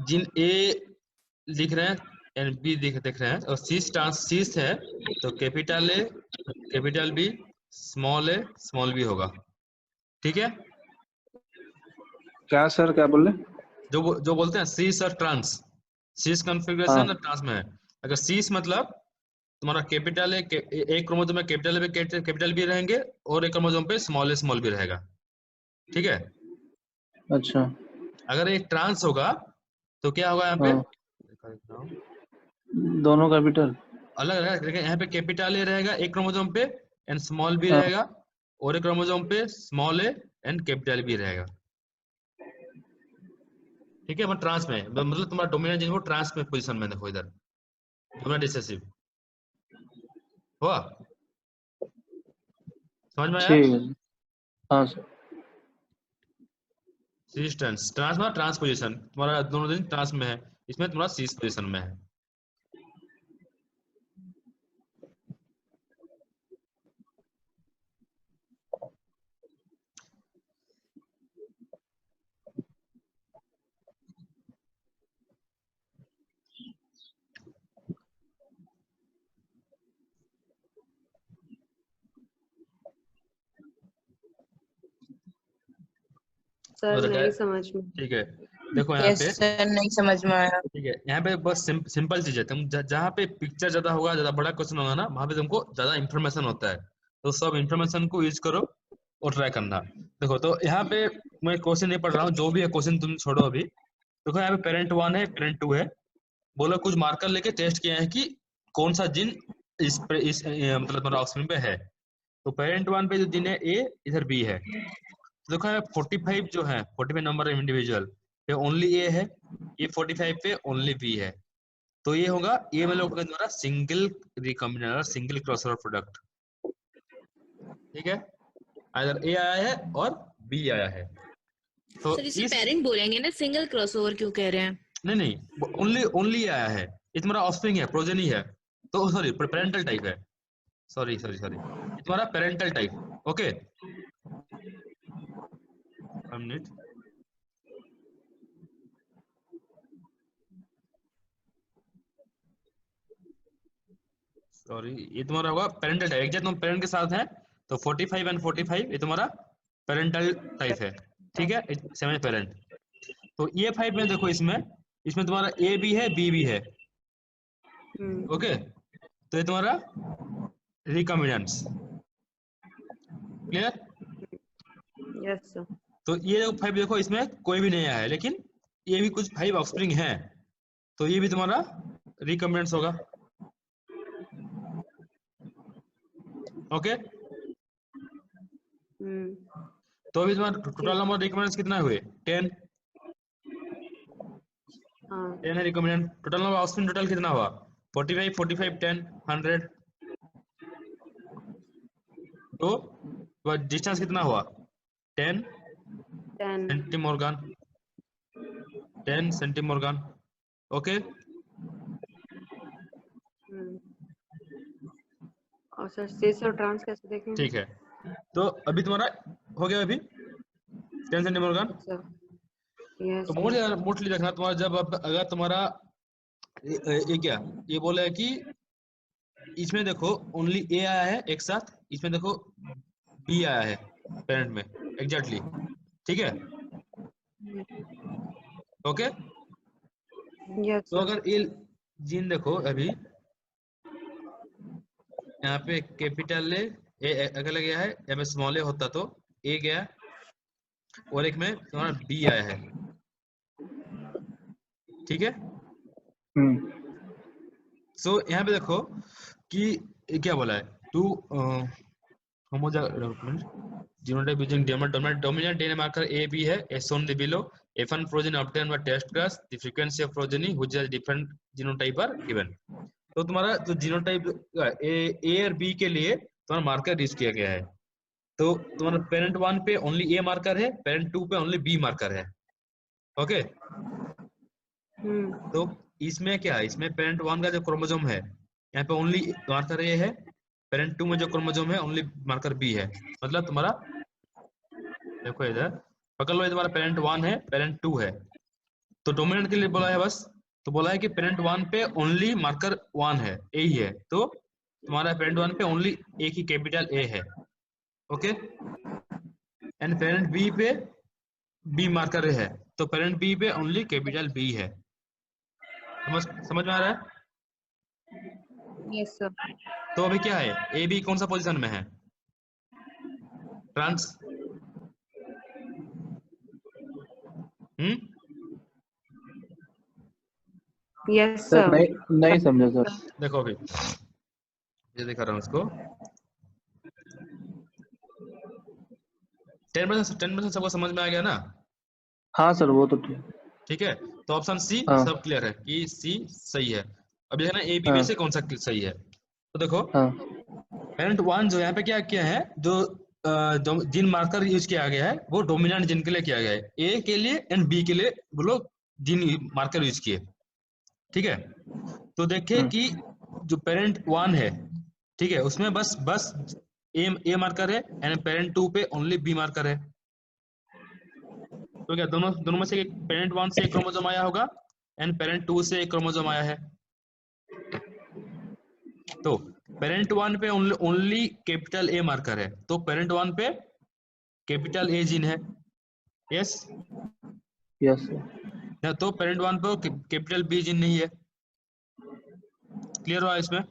जिन ए लिख रहे हैं एंड बी देख रहे हैं और सीस है तो capital A capital B small A small B होगा। ठीक है, क्या सर, क्या बोले? जो बोलते हैं सीस और ट्रांस, सीस कॉन्फ़िगरेशन हाँ और ट्रांस में है। अगर सीस मतलब तुम्हारा कैपिटल है, एक क्रोमोसोम में कैपिटल ए कैपिटल बी रहेंगे और एक क्रोमोसोम पे स्मॉल बी रहेगा। ठीक है, अच्छा। अगर एक ट्रांस होगा तो क्या होगा यहाँ पे, हाँ, दोनों कैपिटल। अलग अलग, लेकिन यहाँ पे कैपिटल ए रहेगा एक क्रोमोसोम पे एंड स्मॉल बी हाँ, रहेगा, और एक क्रोमोसोम पे small A and capital B रहेगा। ठीक है, मतलब ट्रांस में, मतलब तुम्हारा डोमिनेंट जीन वो ट्रांस में पोजीशन में देखो, इधर डोमिनेंट रिसेसिव हुआ, समझ में आया? ठीक है। हाँ सर। सीस ट्रांस, ट्रांस में ट्रांस पोजीशन तुम्हारा दोनों दिन ट्रांस में है, इसमें तुम्हारा सीस पोजीशन में है। सर और नहीं समझ में। ठीक है, देखो यहाँ यस पे, सर, नहीं समझ में आया। ठीक है, यहाँ पे बस सिंपल चीज है, तुम जहाँ पे पिक्चर ज्यादा होगा, ज्यादा बड़ा क्वेश्चन होगा ना, वहां पे तुमको ज्यादा इंफॉर्मेशन होता है, तो सब इंफॉर्मेशन को यूज करो और ट्राई करना। देखो तो यहाँ पे मैं क्वेश्चन नहीं पढ़ रहा हूँ, जो भी है क्वेश्चन तुम छोड़ो अभी। देखो यहाँ पे पेरेंट 1 है, पेरेंट 2 है, बोलो कुछ मार्कर लेके टेस्ट किया है कि कौन सा जीन मतलब तुम्हारा ऑप्शन पे है। तो पेरेंट 1 पे जो जीन है ए, इधर बी है। तो देखो यहाँ 45 जो है, 45 नंबर ऑफ इंडिविजुअल पे ओनली ए है, ये 45 पे ओनली बी है, तो ये होगा, ये मतलब होगा तुम्हारा सिंगल रिकॉम्बिनेटर, सिंगल क्रॉसओवर प्रोडक्ट। ठीक है, अगर ए आया है और बी आया है तो सर इसे इस, पेरेंट बोलेंगे ना, सिंगल क्रॉसओवर क्यों कह रहे हैं? नहीं ओनली ओनली आया है, ये तुम्हारा ऑफस्प्रिंग है, प्रोजेनी है, तो सॉरी पेरेंटल टाइप है, सॉरी सॉरी सॉरी, ये तुम्हारा parental type. Okay, minute, sorry, ये तुम्हारा होगा पेरेंटल टाइप, एग्जैक्ट तुम पेरेंट के साथ है तो 45 एंड 45 ये तुम्हारा पेरेंटल टाइप है। ठीक है, सेमी पेरेंट। तो ये 5 में देखो, इसमें इसमें तुम्हारा ए भी है, बी भी है। ओके, तो ये तुम्हारा रिकॉम्बिनेंट्स, क्लियर? Yes sir. तो ये 5 देखो, इसमें कोई भी नहीं आया है, लेकिन ये भी कुछ 5 ऑफस्प्रिंग है, तो ये भी तुम्हारा रिकॉम्बिनेंट्स होगा। ओके, तो अभी तुम्हारा टोटल नंबर रिकॉम्बिनेंट्स कितना हुए? 10। हाँ 10 है recombinant. Total number offspring total कितना हुआ? 45 45 10 100। तो डिस्टेंस कितना हुआ? 10 10। सेंटीमोर्गन, 10 सेंटीमोर्गन। ओके, और सर सीस और ट्रांस कैसे देखें? ठीक है, तो अभी तुम्हारा हो गया, अभी 10 सेंटीमोर्गन। सर यस तो मोस्टली देखना तुम्हारा, जब अगर तुम्हारा ये क्या, ये बोला है कि इसमें देखो ओनली ए आया है एक साथ, इसमें देखो बी आया है पेरेंट में एग्जैक्टली। ठीक है, ओके, यस तो अगर ये जीन देखो अभी यहाँ पे कैपिटल ए अगर गया है, यहाँ पे स्मॉल ए होता तो ए गया, और एक में तुम्हारा बी आया है। ठीक है, सो यहाँ पे देखो कि ये क्या बोला है, to genotype using dominant DNA marker A B है, as shown below. F1 progeny obtained by test grass, the frequency of progeny which has different genotype are given. तो तुम्हारा जो जीनोटाइप ए और बी के लिए तुम्हारा मार्कर यूज किया गया है, तो तुम्हारा पेरेंट 1 पे ओनली ए मार्कर है, पेरेंट 2 पे ओनली बी मार्कर है। ओके, तो इसमें क्या है, इसमें पेरेंट 1 का जो क्रोमोसोम है यहाँ पे ओनली मार्कर ए है, पेरेंट 2 में जो क्रोमोसोम है ओनली मार्कर बी है। मतलब तुम्हारा देखो इधर पकड़ लो, ये तुम्हारा पेरेंट 1 है, पेरेंट 2 है, तो डोमिनेंट के लिए बोला है बस, तो बोला है कि पेरेंट 1 पे ओनली मार्कर 1 है, ए ही है, तो तुम्हारा पेरेंट 1 पे ओनली एक ही कैपिटल ए है, ओके। एंड पेरेंट बी पे बी मार्कर है, तो पेरेंट बी पे ओनली कैपिटल बी है। समझ में आ रहा है? Yes sir. तो अभी क्या है, ए बी कौन सा पोजीशन में है? Trans, yes sir sir. नहीं नहीं समझा सर। देखो अभी ये दिखा रहा हूँ इसको, 10% सबको समझ में आ गया ना? हाँ सर वो तो ठीक। ठीक है, तो ऑप्शन सी हाँ सब क्लियर है कि सी सही है। अब देखना ए बी में हाँ से कौन सा सही है। तो देखो हाँ पेरेंट 1 जो यहाँ पे क्या किया है, जो जिन मार्कर यूज किया गया है वो डोमिनेंट जिन के लिए किया गया है, ए के लिए एंड बी के लिए वो लोग जिन मार्कर यूज किए, ठीक है। तो देखिए कि जो पेरेंट 1 है, ठीक है, उसमें बस ए मार्कर है एंड पेरेंट 2 पे ओनली बी मार्कर है। तो क्या दोनों दोनों में से पेरेंट 1 से एक क्रोमोसोम आया होगा एंड पेरेंट 2 से एक क्रोमोसोम आया है। तो पेरेंट 1 पे ओनली कैपिटल ए मार्कर है, तो पेरेंट 1 पे कैपिटल ए जीन है, यस। Yes sir. तो पेरेंट 1 पे कैपिटल बी जीन नहीं है। क्लियर हुआ इसमें?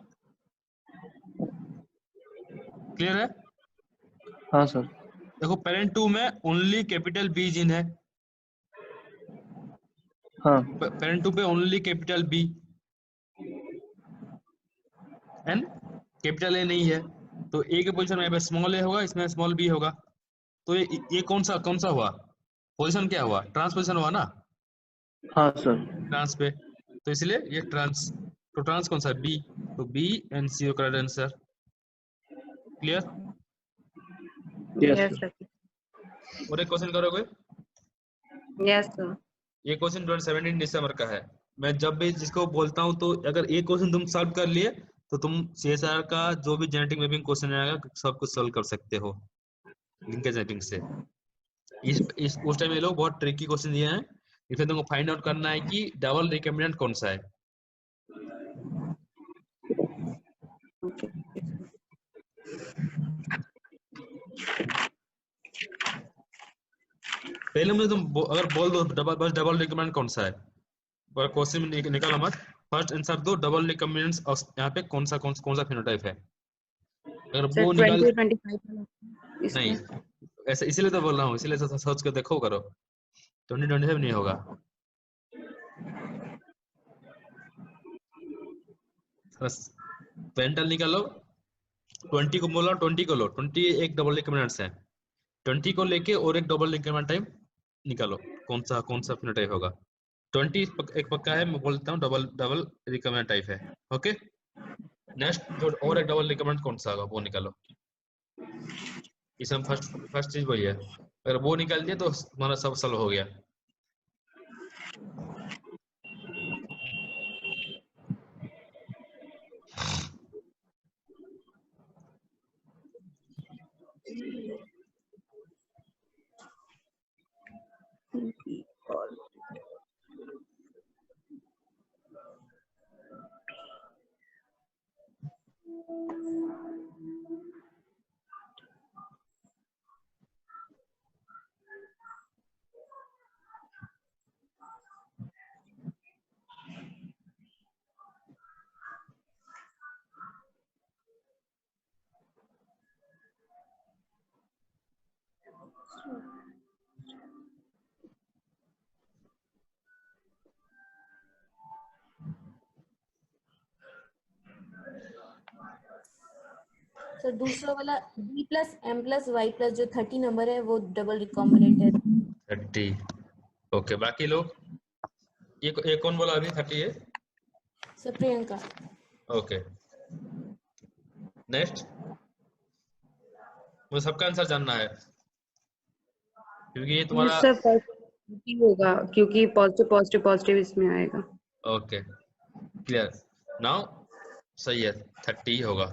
क्लियर है? हाँ सर। देखो पेरेंट 2 में ओनली कैपिटल बी जीन है, हाँ पेरेंट 2 पे only capital B and capital A नहीं है, तो ए के पोजीशन में स्मॉल ए होगा, इसमें स्मॉल बी होगा। तो ये कौन सा हुआ पोजीशन, क्या हुआ? ट्रांसपोजिशन हुआ ना, हाँ सर। ट्रांस पे, तो इसलिए ये ट्रांस, तो ट्रांस कौन सा है? बी, तो B and C correct answer. Clear? Yes yes sir. Sir. और एक क्वेश्चन करोगे? Yes sir. ये क्वेश्चन 17 दिसंबर का है। मैं जब भी जिसको बोलता हूँ तो अगर एक क्वेश्चन तुम सॉल्व कर लिए तो तुम सीएसआर का जो भी जेनेटिक मैपिंग क्वेश्चन आएगा सब कुछ सॉल्व कर सकते हो लिंकेज मैपिंग से। इस उस टाइम ये लोग बहुत ट्रिकी क्वेश्चन दिए हैं, इसमें तुमको फाइंड आउट करना है कि डबल रिकमेंडेंट कौन सा है। ओके। पहले मुझे तुम अगर बोल दो बस डबल रिकमेंडेंट कौन सा है, और क्वेश्चन में निकालो मत, फर्स्ट आंसर दो डबल रिकमेंडेंट्स और यहाँ पे कौन सा फिनोटाइप है। अगर सर वो 20 निकाल, 25 नहीं इसमें। ऐसे इसीलिए तो बोल रहा हूँ, इसीलिए तो सोच के देखो करो, 2025 नहीं होगा। बस पेंटल निकालो, 20 को बोला, 20 को लो, 20 एक डबल रिकमेंडेंट्स है, 20 को लेके और एक डबल रिकमेंडेंट टाइप निकालो, कौन सा फिनोटाइप होगा। 20 एक पक्का है, मैं बोलता हूँ डबल डबल रिकमेंडेंट टाइप है, ओके। नेक्स्ट जो और एक डबल रिकमेंडेंट कौन सा होगा वो निकालो, इसमें फर्स्ट चीज वही है, अगर वो निकाल दिया तो हमारा सब सॉल्व हो गया। सर दूसरा वाला B+M+Y+ जो 30 नंबर है वो डबल रिकॉम्बिनेंट है। 30, ओके। बाकी लोग ये कौन बोला अभी 30 है? सर प्रियंका। ओके नेक्स्ट, मुझे सबका आंसर जानना है क्योंकि ये तुम्हारा, सर पॉजिटिव होगा क्योंकि पॉजिटिव पॉजिटिव पॉजिटिव इसमें आएगा। ओके क्लियर नाउ, सही है 30 होगा,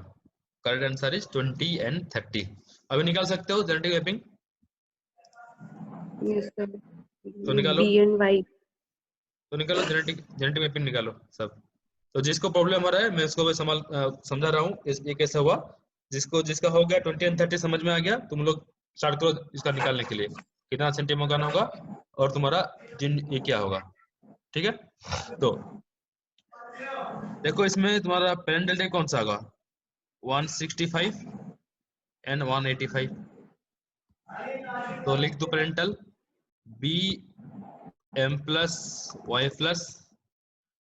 करेक्ट आंसर इज 20 एंड 30। अभी निकाल सकते हो जेनेटिक मैपिंग, यस सर। तो निकालो। B and Y तो निकालो जेनेटिक मैपिंग निकालो सब। तो जिसको प्रॉब्लम हो रहा है मैं उसको भी समझा रहा हूँ ये कैसे हुआ। जिसका हो गया 20 एंड 30 समझ में आ गया, तुम लोग स्टार्ट करो इसका निकालने के लिए कितना सेंटीमोगान होगा और तुम्हारा जिन ये क्या होगा। ठीक है, तो देखो इसमें तुम्हारा पेरेंटल डे कौन सा होगा, 165 एंड 185। तो लिख दो parental B M plus Y plus,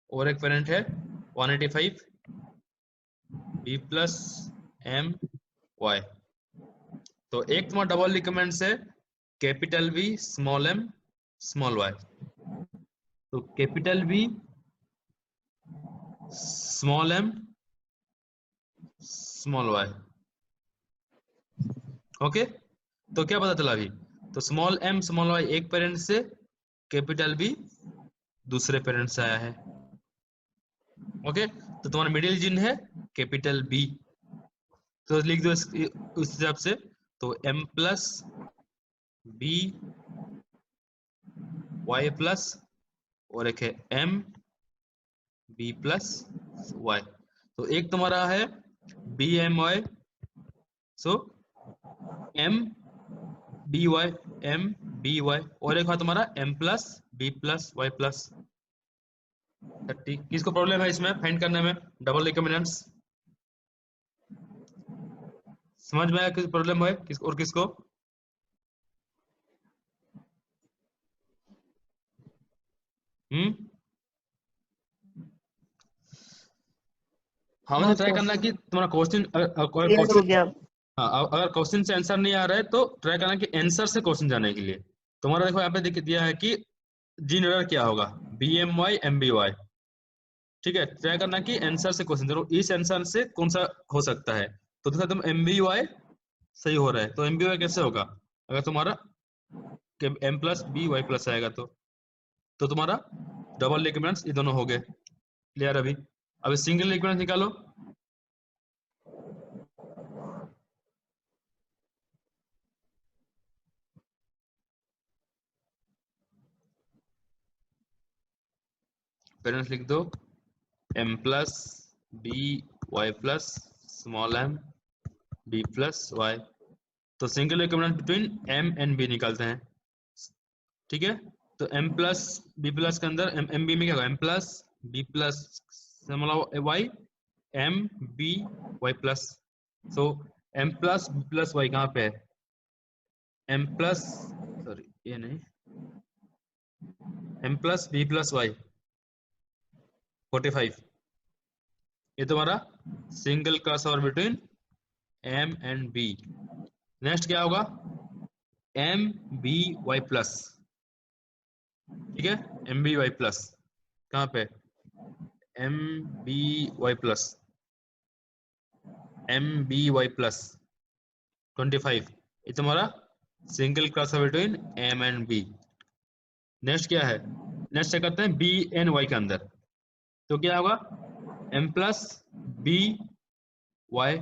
और एक पेरेंट है 185 बी प्लस एम वाई। तो एक तुम्हारा डबल रिकमेंड है capital B small M small Y. तो capital B small M small Y. Okay, तो क्या पता चला अभी, तो स्मॉल एम स्मॉल वाई एक पेरेंट से, कैपिटल बी दूसरे पेरेंट से आया है। ओके, तो तुम्हारा मिडिल जिन है कैपिटल बी, तो लिख दो उस हिसाब से। तो M plus B Y plus, और एक है एम बी प्लस वाई। तो एक तुम्हारा है B M Y, so M B Y, M B Y, और एक है तुम्हारा M plus B plus Y plus 30। किसको प्रॉब्लम है इसमें फाइंड करने में डबल रिकमेंडेंस, समझ में आया किस प्रॉब्लम है किस और किसको? हाँ, हाँ मतलब ट्राई सर, करना कि तुम्हारा क्वेश्चन अगर क्लियर हो क्वेश्चन, गया। हाँ अगर क्वेश्चन से आंसर नहीं आ रहा है तो ट्राई करना कि आंसर से क्वेश्चन जाने के लिए। तुम्हारा देखो यहाँ पे दिया है कि जीन एरर क्या होगा, B M Y M B Y. ठीक है, ट्राई करना कि आंसर से क्वेश्चन जरूर इस आंसर से कौन सा हो सकता है। तो देखो तुम एम बी वाई सही हो रहा है, तो एम बी वाई कैसे होगा, अगर तुम्हारा M plus B Y plus आएगा तो तुम्हारा डबल रिकमेंडेंस ये दोनों हो गए क्लियर। अभी सिंगल रिकमेंडेंस निकालो। पेरेंट्स लिख दो M plus B Y plus small M B plus Y. तो single recombinants between M and B निकालते हैं। ठीक है, तो एम प्लस बी प्लस के अंदर एम बी में क्या होगा, M plus B plus small Y M B Y plus. So M plus B plus Y कहाँ पे है, एम प्लस, सॉरी ये नहीं, M plus B plus Y 45। ये तुम्हारा single crossover between M and B. Next क्या होगा, M B Y plus. ठीक है, एम बी वाई प्लस कहाँ पे, M B Y plus, M B Y plus 25। ये तुम्हारा single crossover between M and B. Next क्या है, नेक्स्ट क्या करते हैं बी एन वाई के अंदर, तो क्या होगा M plus B Y.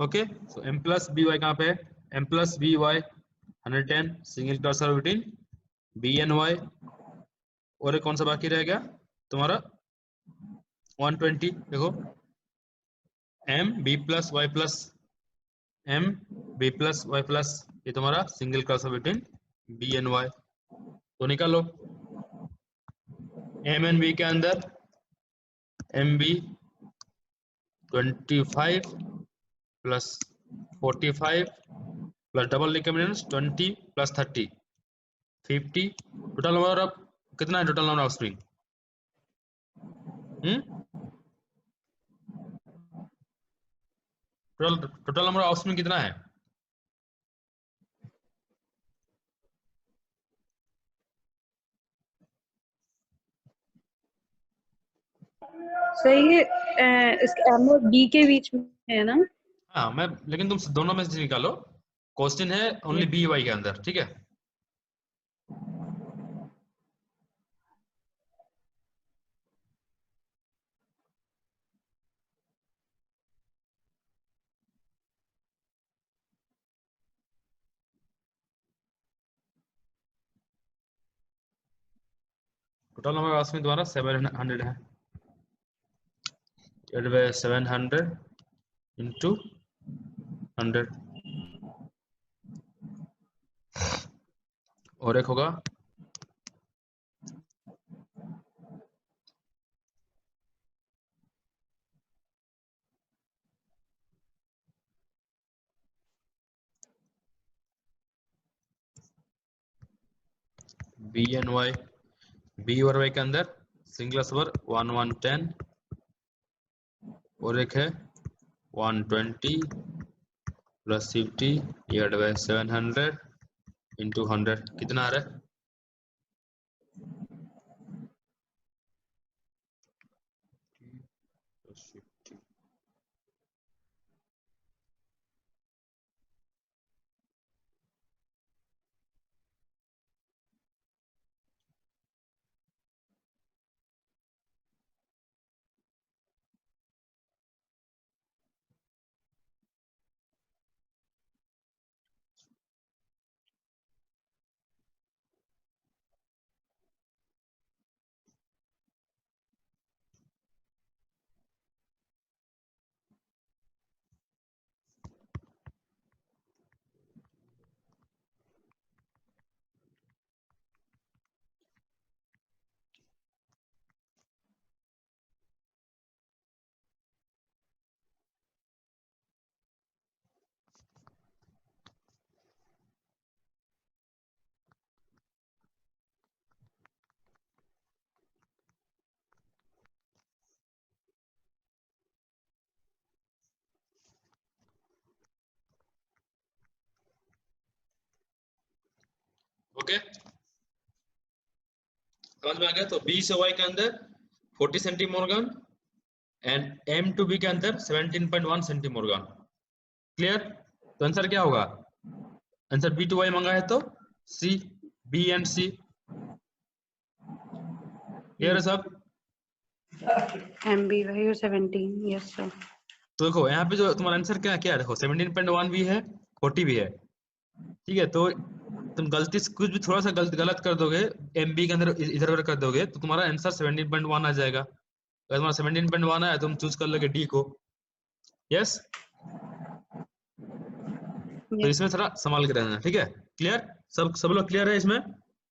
Okay, so M plus B Y कहाँ पे है, M plus B Y 110 single crossover between B and Y. और एक कौन सा बाकी रह गया तुम्हारा 120। देखो M B plus Y plus, M B plus Y plus, ये तुम्हारा single crossover between B and Y. तो निकालो एम एन बी के अंदर M B 25 plus 45 plus double recombinants 20 plus 30 50। Total number of कितना है, total number of spring total number of spring कितना है, सही है। इसके एम और बी के बीच में है ना? हाँ मैं, लेकिन तुम दोनों में से निकालो, क्वेश्चन है ओनली बी वाई के अंदर। ठीक है, टोटल नंबर ऑफ आस्किंग तुम्हारा 700 है, डिवाइड बाय 700 इंटू 100, और एक होगा बी एन वाई, बी और वाई के अंदर सिंगल स्वर 1110 और एक है 120 प्लस 50 डिवाइड बाय 700 इंटू 100, कितना आ रहा है? ओके, समझ में आ गया? तो बी से वाई के अंदर 40 सेंटीमोर्गन एंड एम टू बी के अंदर 17.1 सेंटीमोर्गन। क्लियर? तो आंसर क्या होगा? आंसर बी टू वाई मांगा है तो सी, बी एंड सी। क्लियर है सब? MB वही 17, यस सर। तो देखो यहाँ पे जो तुम्हारा आंसर क्या क्या है, देखो 17.1 भी है, 40 भी है, ठीक है? तो तुम गलती से कुछ भी थोड़ा सा गलत कर दोगे, एमबी के अंदर इधर उधर कर दोगे, तो तुम्हारा आंसर 17.1 आ जाएगा। अगर तुम्हारा 17.1 आया, तुम चूज कर लोगे डी को। यस? तो इसमें थोड़ा संभाल के रहना, ठीक है? क्लियर? सब लोग क्लियर है इसमें?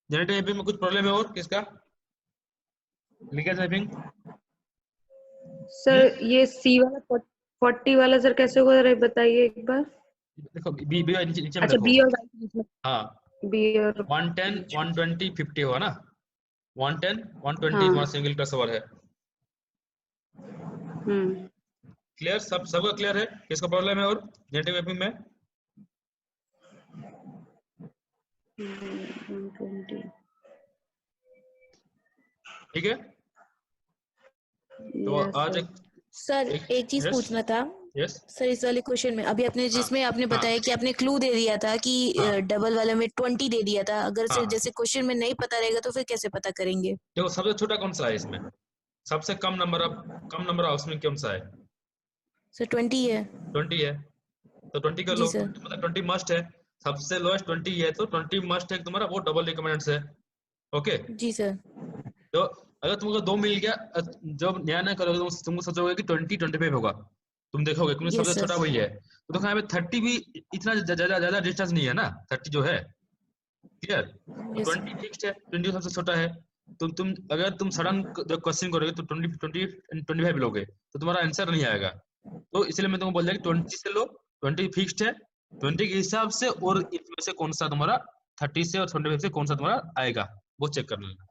जनरेटर मैपिंग में कुछ प्रॉब्लम है और किसका? Leakage mapping? सर ये सी वाला 40 वाला सर कैसे होगा जरा बताइए एक बार। देखो बी बी नीचे में अच्छा देखो। बी और वाई के बीच में। हाँ, बी और 110 120 50 होगा ना? 110 120 हाँ। तुम्हारा सिंगल का सवाल है। क्लियर? सबका क्लियर है? किसका प्रॉब्लम है और जनरेटिव मैपिंग में? 120। ठीक है? तो आज सर एक चीज पूछना था यस सर, इस वाले क्वेश्चन में अभी आपने जिसमें आपने बताया कि आपने क्लू दे दिया था कि डबल वाले में 20 दे दिया था, अगर से जैसे क्वेश्चन में नहीं पता रहेगा तो फिर कैसे पता करेंगे? देखो सबसे छोटा कौन सा है इसमें? सबसे कम नंबर उसमें कौन सा है? सर 20 है। 20 है तो 20 कर लो, मतलब 20 मस्ट है। सबसे लोएस्ट 20 है तो 20 मस्ट है तुम्हारा, वो डबल रिकमेंडेड है। ओके जी सर। तो अगर तुमको 2 मिल गया, जब नया करोगे तुमको सोचोगे कि 20 25 होगा, तुम देखोगे क्योंकि सबसे छोटा वही है। तो देखो यहाँ पे 30 भी इतना ज्यादा डिस्टेंस नहीं है ना, 30 जो है। क्लियर? 20 फिक्स्ड है, 20 सबसे छोटा है। तुम अगर तुम सडन जब क्वेश्चन करोगे तो 25 लोगे तो तुम्हारा आंसर नहीं आएगा। तो इसलिए मैं तुमको बोल दिया कि 20 से लो, 20 फिक्स्ड है, 20 के हिसाब से और इसमें से कौन सा तुम्हारा 30 से और 25 से कौन सा तुम्हारा आएगा वो चेक कर लेना।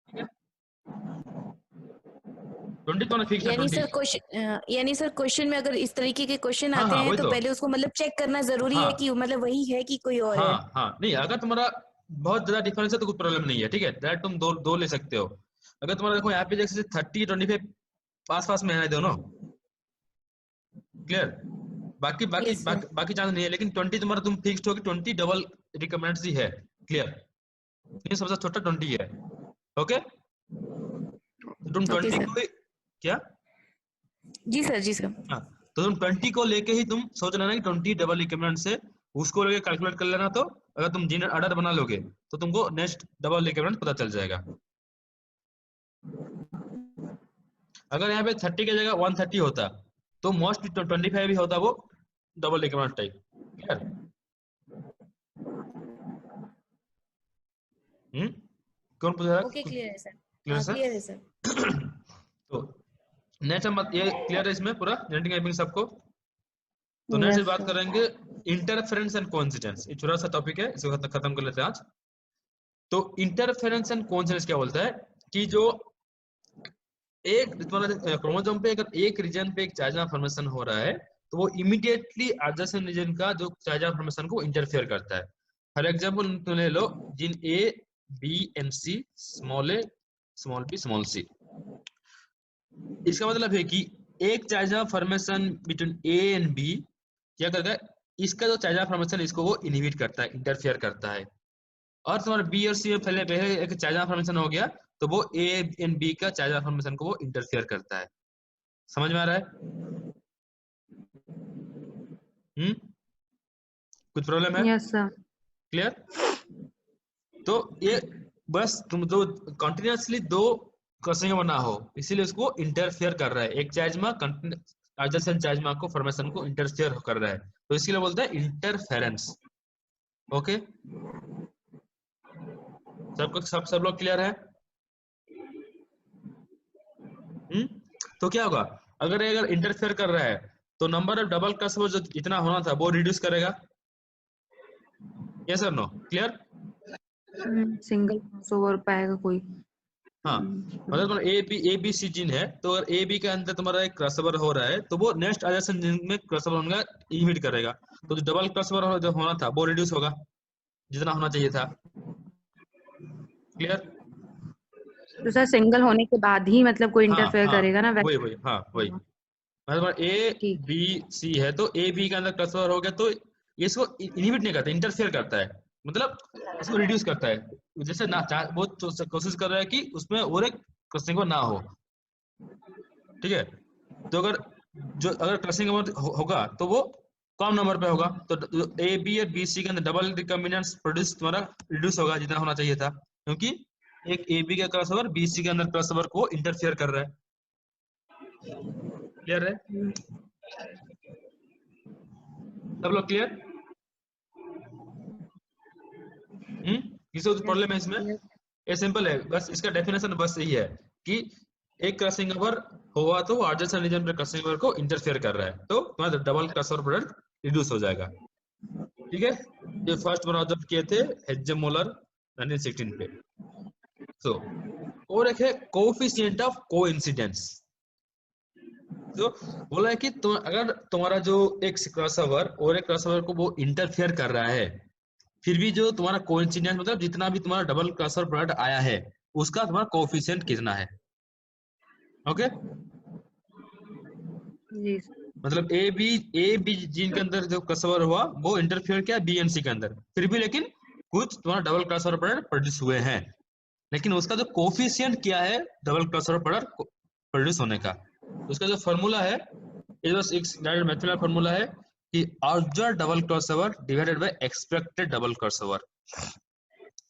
ठीक है? 20 तो ना फिक्स है, 20। यानी सर क्वेश्चन में अगर इस तरीके के क्वेश्चन आते हैं तो पहले उसको मतलब चेक करना जरूरी है कि मतलब वही है कि कोई और है। हाँ नहीं, अगर तुम्हारा बहुत ज्यादा डिफरेंस है तो कोई प्रॉब्लम नहीं है, ठीक है? डायरेक्ट तुम दो ले सकते हो। अगर तुम्हारा देखो यहाँ पे जैसे 30 25 पास में है दोनों। क्लियर? बाकी चांस नहीं है, लेकिन 20 तुम्हारा तुम फिक्स्ड हो कि 20 डबल रिकमेंडेड ही है। क्लियर? ये सबसे छोटा 20 है। ओके तुम 20 को क्या? जी सर हाँ, तो तुम 20 को लेके ही तुम सोच लेना कि 20 डबल रिकमेंडेड से, उसको लेके कैलकुलेट कर लेना। तो अगर तुम जिन ऑर्डर बना लोगे तो तुमको नेक्स्ट डबल रिकमेंडेड पता चल जाएगा। अगर यहाँ पे 30 की जगह 130 होता तो मोस्ट 25 भी होता, वो डबल रिकमेंड टाइप। क्लियर? कौन पूछ रहा है? ओके क्लियर है सर। क्लियर हाँ सर? क्लियर है सर। तो नेक्स्ट हम ये क्लियर है इसमें पूरा जेनेटिक मैपिंग सबको। तो नेक्स्ट Yes, बात sir. करेंगे इंटरफेरेंस एंड कोइंसिडेंस। ये छोटा सा टॉपिक है, इसको खत्म कर लेते हैं आज। तो इंटरफेरेंस एंड कोइंसिडेंस क्या बोलता है कि जो एक तुम्हारा क्रोमोसोम पे अगर एक रीजन पे एक चार्ज फॉर्मेशन हो रहा है तो वो इमीडिएटली एडजेसेंट रीजन का जो चार्ज फॉर्मेशन को इंटरफेयर करता है। फॉर एग्जांपल तुम ले लो gene A B and C, small A small B small C. इसका मतलब है कि एक charge formation between A and B क्या करता है, इसका जो चार्ज फॉर्मेशन इसको वो इनहिबिट करता है, इंटरफेयर करता है। और तुम्हारा बी और सी में पहले एक चार्ज फॉर्मेशन हो गया तो वो ए एंड बी का चार्ज फॉर्मेशन को वो इंटरफेयर करता है। समझ में आ रहा है? कुछ प्रॉब्लम है? Yes, sir. क्लियर? तो ये बस तुम दो कंटिन्यूअसली दो क्रॉसिंग बना हो, इसीलिए उसको इंटरफेयर कर रहा है। एक चार्ज में एडजेसेंट चार्ज को फॉर्मेशन को इंटरफेयर कर रहा है, तो इसके लिए बोलते हैं इंटरफेरेंस। ओके, सब लोग क्लियर है? तो क्या होगा अगर इंटरफेयर कर रहा है तो नंबर ऑफ डबल क्रॉसओवर जो इतना होना था वो रिड्यूस करेगा। यस और नो? क्लियर? सिंगल क्रॉसओवर पाएगा कोई? हाँ, मतलब तुम्हारा ए बी सी जीन है तो अगर ए बी के अंदर तुम्हारा एक क्रॉसओवर हो रहा है तो वो नेक्स्ट एडजेसेंट जीन में क्रॉसओवर होगा इनहिबिट करेगा, तो जो डबल क्रॉसओवर जो होना था वो रिड्यूस होगा जितना होना चाहिए था। क्लियर? तो सर सिंगल होने के बाद ही मतलब कोई हाँ इंटरफेयर हाँ करेगा ना? वही हाँ वही। मतलब ए ठीक। बी सी है तो ए बी के अंदर क्रॉसओवर हो गया तो इसको इनहिबिट नहीं करता, इंटरफेयर करता है, मतलब इसको रिड्यूस करता है। जैसे ना वो कोशिश कर रहा है कि उसमें और एक क्रॉसिंग ना हो। ठीक है, तो अगर क्रॉसिंग होगा तो वो कम नंबर पे होगा, तो ए बी और बी सी के अंदर डबल रिकॉम्बिनेंस प्रोड्यूस तुम्हारा रिड्यूस होगा जितना होना चाहिए था, क्योंकि एक ए बी का क्रॉसओवर बी सी के अंदर क्रॉसओवर को इंटरफेयर कर रहा है। क्लियर है? सब लोग क्लियर? किसी को प्रॉब्लम है इसमें? ये सिंपल है, बस इसका डेफिनेशन बस यही है कि एक क्रॉसिंग ओवर हुआ तो वो एडजेसेंट रीजन पे क्रॉसिंग ओवर को इंटरफेयर कर रहा है, तो तुम्हारा डबल क्रॉसओवर प्रोडक्ट रिड्यूस हो जाएगा। ठीक है, ये फर्स्ट वन ऑब्जर्व किए थे हेज्जे मोलर 1916 पे। सो और एक है कोएफिशिएंट ऑफ कोइंसिडेंस। तो बोला है कि अगर तुम्हारा जो एक क्रॉसओवर और एक क्रॉसओवर को वो इंटरफेयर कर रहा है, फिर भी जो तुम्हारा कोइंसिडेंस मतलब जितना भी तुम्हारा डबल क्रॉसओवर प्रोडक्ट आया है उसका तुम्हारा कोएफिशिएंट कितना है। ओके, जी। मतलब ए बी जीन के अंदर जो क्रॉसओवर हुआ वो इंटरफेयर किया बी एंड सी के अंदर, फिर भी लेकिन कुछ तुम्हारा डबल क्रॉसओवर प्रोडक्ट प्रोड्यूस हुए हैं, लेकिन उसका जो कोएफिशिएंट क्या है डबल क्रॉसओवर प्रोडक्ट प्रोड्यूस होने का, उसका जो फॉर्मूला है ये बस एक डायरेक्ट मैथमेटिकल फॉर्मूला है कि observe double crossover divided by expected double crossover.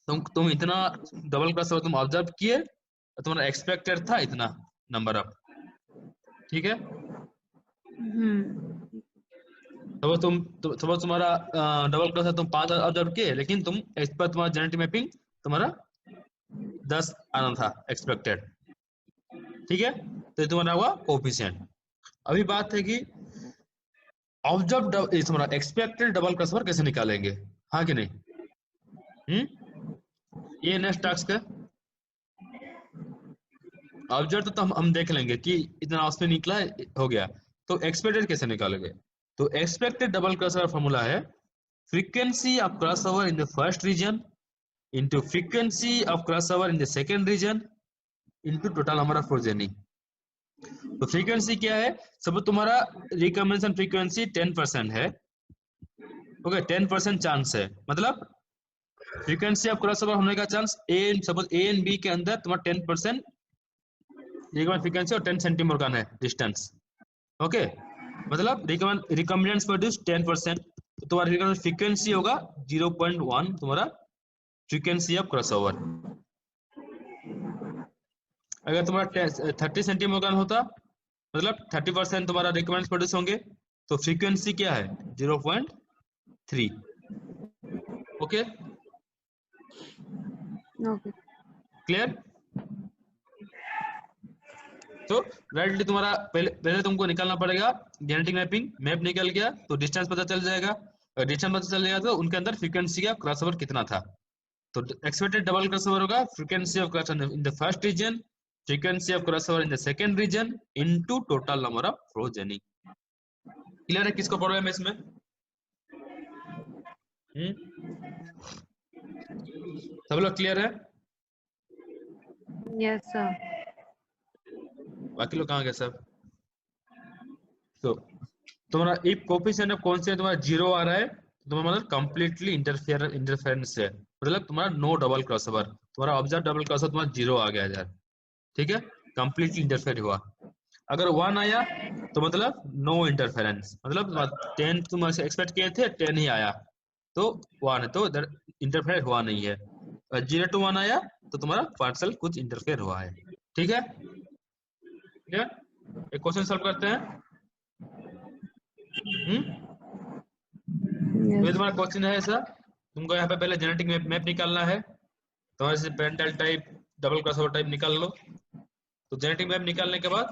तुम इतना डबल क्रॉसओवर तुम ऑब्जर्व किए, तुम्हारा एक्सपेक्टेड था इतना नंबर ऑफ। ठीक है, तो तुम्हारा डबल क्रॉसओवर तुम 5 ऑब्जर्व किए, लेकिन तुम इस पर तुम्हारा जेनेटिक मैपिंग तुम्हारा 10 आना था एक्सपेक्टेड। ठीक है, तो तुम्हारा हुआ कोएफिशिएंट। अभी बात है कि ऑब्जर्व तुम्हारा एक्सपेक्टेड डबल क्रॉसओवर कैसे निकालेंगे, हाँ कि नहीं? ये नेक्स्ट टास्क है। ऑब्जर्व तो हम देख लेंगे कि इतना उसमें निकला हो गया, तो एक्सपेक्टेड कैसे निकालोगे? तो एक्सपेक्टेड डबल क्रॉसओवर फॉर्मूला है frequency of crossover in the first region into frequency of crossover in the second region into total number of progeny. तो फ्रीक्वेंसी क्या है? सब तुम्हारा रिकमेंडेशन फ्रीक्वेंसी 10% है। ओके, 10% चांस है, मतलब फ्रीक्वेंसी ऑफ क्रॉसओवर होने का chance suppose A and B के अंदर तुम्हारा 10% रिकमेंड फ्रीक्वेंसी और 10 सेंटीमीटर है डिस्टेंस। ओके, मतलब रिकमेंडेंस प्रोड्यूस 10%, तो तुम्हारा रिकमेंड फ्रीक्वेंसी होगा 0.1 तुम्हारा फ्रीक्वेंसी ऑफ क्रॉसओवर। अगर तुम्हारा 30 सेंटीमोर्गन होता मतलब 30% तुम्हारा रिक्वायरमेंट प्रोड्यूस होंगे, तो फ्रीक्वेंसी क्या है 0.3। Okay okay. क्लियर। तो डायरेक्टली तुम्हारा पहले तुमको निकालना पड़ेगा जेनेटिक मैपिंग, मैप निकल गया तो डिस्टेंस पता चल जाएगा, अगर डिस्टेंस पता चल जाएगा तो उनके अंदर फ्रीक्वेंसी का क्रॉसओवर कितना था। तो एक्सपेक्टेड डबल क्रॉसओवर होगा frequency of crossover in the first region, frequency of crossover in the second region into total number of progeny. Clear है किसको प्रॉब्लम है इसमें? सब लोग क्लियर है? Yes sir. बाकी लोग कहाँ गए सब? तो तुम्हारा इफ कोफिशिएंट ऑफ कौन से तुम्हारा 0 आ रहा है तो तुम्हारा मतलब कंप्लीटली इंटरफेरेंस है, मतलब तुम्हारा नो डबल क्रॉसओवर, तुम्हारा ऑब्जर्व डबल क्रॉसओवर तुम्हारा 0 आ गया यार, ठीक है, कंप्लीटली इंटरफेयर हुआ। अगर 1 आया तो मतलब नो इंटरफेरेंस, मतलब 10 तुम एक्सपेक्ट किए थे 10 ही आया तो 1 है, तो इंटरफेयर हुआ नहीं है। 0 to 1 आया तो तुम्हारा पार्सल कुछ इंटरफेयर हुआ है, ठीक है। एक क्वेश्चन सॉल्व करते हैं। ये तुम्हारा क्वेश्चन है ऐसा, तुमको यहाँ पे पहले जेनेटिक मैप निकालना है, तुम्हारे से parental type double crossover type निकाल लो। तो जेनेटिक मैप निकालने के बाद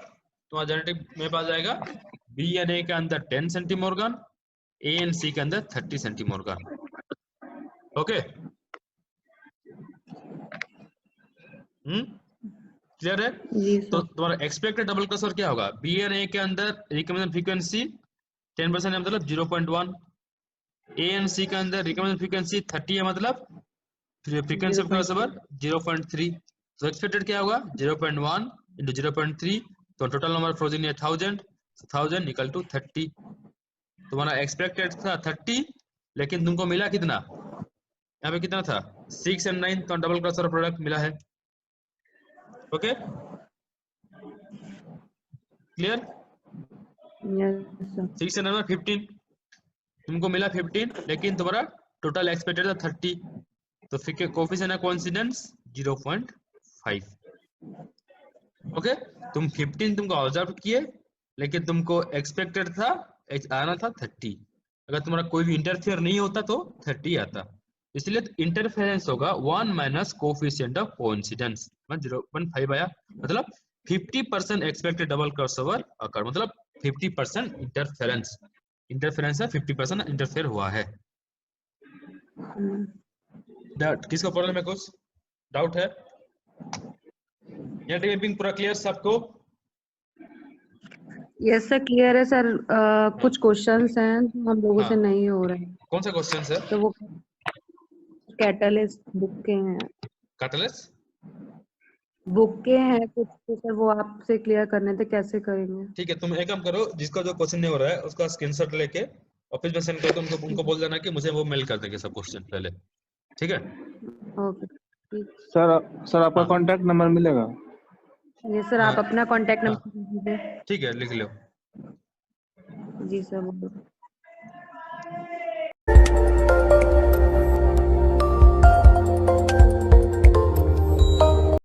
तुम्हारा जेनेटिक मैप आ जाएगा BNA के अंदर 10 सेंटीमोर्गन, ANC के अंदर 30 सेंटीमोर्गन। ओके क्लियर है? जी तो सर। तुम्हारा एक्सपेक्टेड डबल क्रॉसओवर क्या होगा? BNA के अंदर रिकमेंडेड फ्रीक्वेंसी 10% है मतलब 0.1, ANC के अंदर रिकमेंडेड फ्रीक्वेंसी 30 है मतलब फ्रीक्वेंसी ऑफ क्रॉसओवर 0.3। तो एक्सपेक्टेड क्या होगा 0.1 into 0.3, तो टोटल नंबर ऑफ प्रोजेनी है 1000, 1000 इक्वल टू 30। तुम्हारा एक्सपेक्टेड था 30 लेकिन तुमको मिला कितना, यहाँ पे कितना था 6 and 9, तो डबल क्रॉसओवर प्रोडक्ट मिला है। Okay clear. Yes sir. 6 and 9 15, तुमको मिला 15 लेकिन तुम्हारा टोटल एक्सपेक्टेड था 30, तो फिर कोफिशिएंट ऑफ कोइंसिडेंस 0.5। ओके तुम 15 तुमको ऑब्जर्व किए लेकिन तुमको एक्सपेक्टेड था आना था 30, अगर तुम्हारा कोई भी इंटरफेयर नहीं होता तो 30 आता, इसलिए इंटरफेरेंस होगा 1 माइनस कोफिशिएंट ऑफ कोइंसिडेंस 0.5 आया, मतलब 50% एक्सपेक्टेड डबल क्रॉसओवर अकर, मतलब 50% इंटरफेरेंस, इंटरफेरेंस है 50% इंटरफेयर हुआ है। किसको प्रॉब्लम है, कुछ डाउट है? जेनेटिक मैपिंग पूरा क्लियर सबको? यस सर क्लियर है सर। कुछ क्वेश्चंस हैं जो हम लोगों हाँ। से नहीं हो रहे हैं, कौन सा क्वेश्चन है? तो वो कैटलिस्ट बुक के हैं, कैटलिस्ट बुक के हैं कुछ, तो सर वो आपसे क्लियर करने थे, कैसे करेंगे? ठीक है, तुम एक काम करो, जिसका जो क्वेश्चन नहीं हो रहा है उसका स्क्रीनशॉट लेके ऑफिस में सेंड कर दो, उनको बोल देना कि मुझे वो मेल कर देंगे सब क्वेश्चन पहले, ठीक है। ओके ठीक। सर आपका हाँ। कांटेक्ट नंबर मिलेगा? ये सर हाँ। आप अपना कांटेक्ट हाँ। नंबर दीजिए। ठीक है लिख लो। जी सर बोलो।